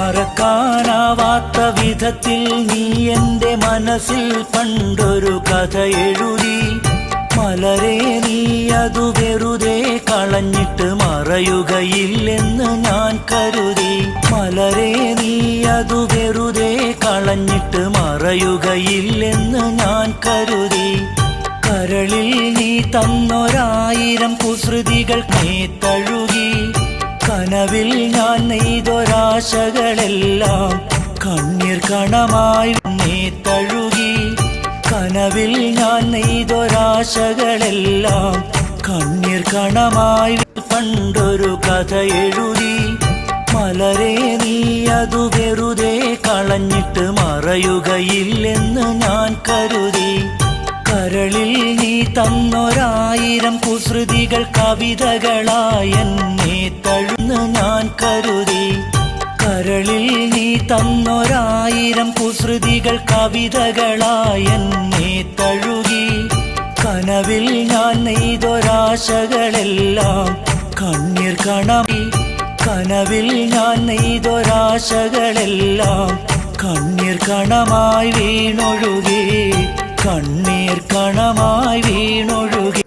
മറക്കാനാവാത്ത വിധത്തിൽ നീ എൻ്റെ മനസ്സിൽ പണ്ടൊരു കഥ എഴുതി. മലരെ നീ അതു വെറുതെ കളഞ്ഞിട്ട് മറയുകയില്ലെന്ന് ഞാൻ കരുതി. മലരെ നീ അതു വെറുതെ കളഞ്ഞിട്ട് മറയുകയില്ലെന്ന് ഞാൻ കരുതി. കരളിൽ നീ തന്നൊരായിരം കുസൃതികൾ തഴുകി. കനവിൽ ഞാൻ നെയ്തൊരാശകളെല്ലാം കണ്ണീർ കണമായി തഴുകി. കനവിൽ ഞാൻ നെയ്തൊരാശകളെല്ലാം കണ്ണീർ കണമായി പണ്ടൊരു കഥ എഴുതി. മലരെ നീ അതു വെറുതെ കളഞ്ഞിട്ട് മറയുകയില്ലെന്ന് ഞാൻ കരുതി. കരളിൽ നീ തന്നൊരായിരം കുസൃതികൾ കവിതകളായെന്നെ തഴുന്ന് ഞാൻ കരുതി. കരളിൽ നീ തന്നൊരായിരം കുസൃതികൾ കവിതകളായെന്നെ തഴുകി. കനവിൽ ഞാൻ നെയ്തൊരാശകളെല്ലാം കണ്ണീർ കണമായി. കനവിൽ ഞാൻ നെയ്തൊരാശകളെല്ലാം കണ്ണീർ കണമായി വീണൊഴുകി. കണ്ണീർ കണമായി വീണൊഴുകി.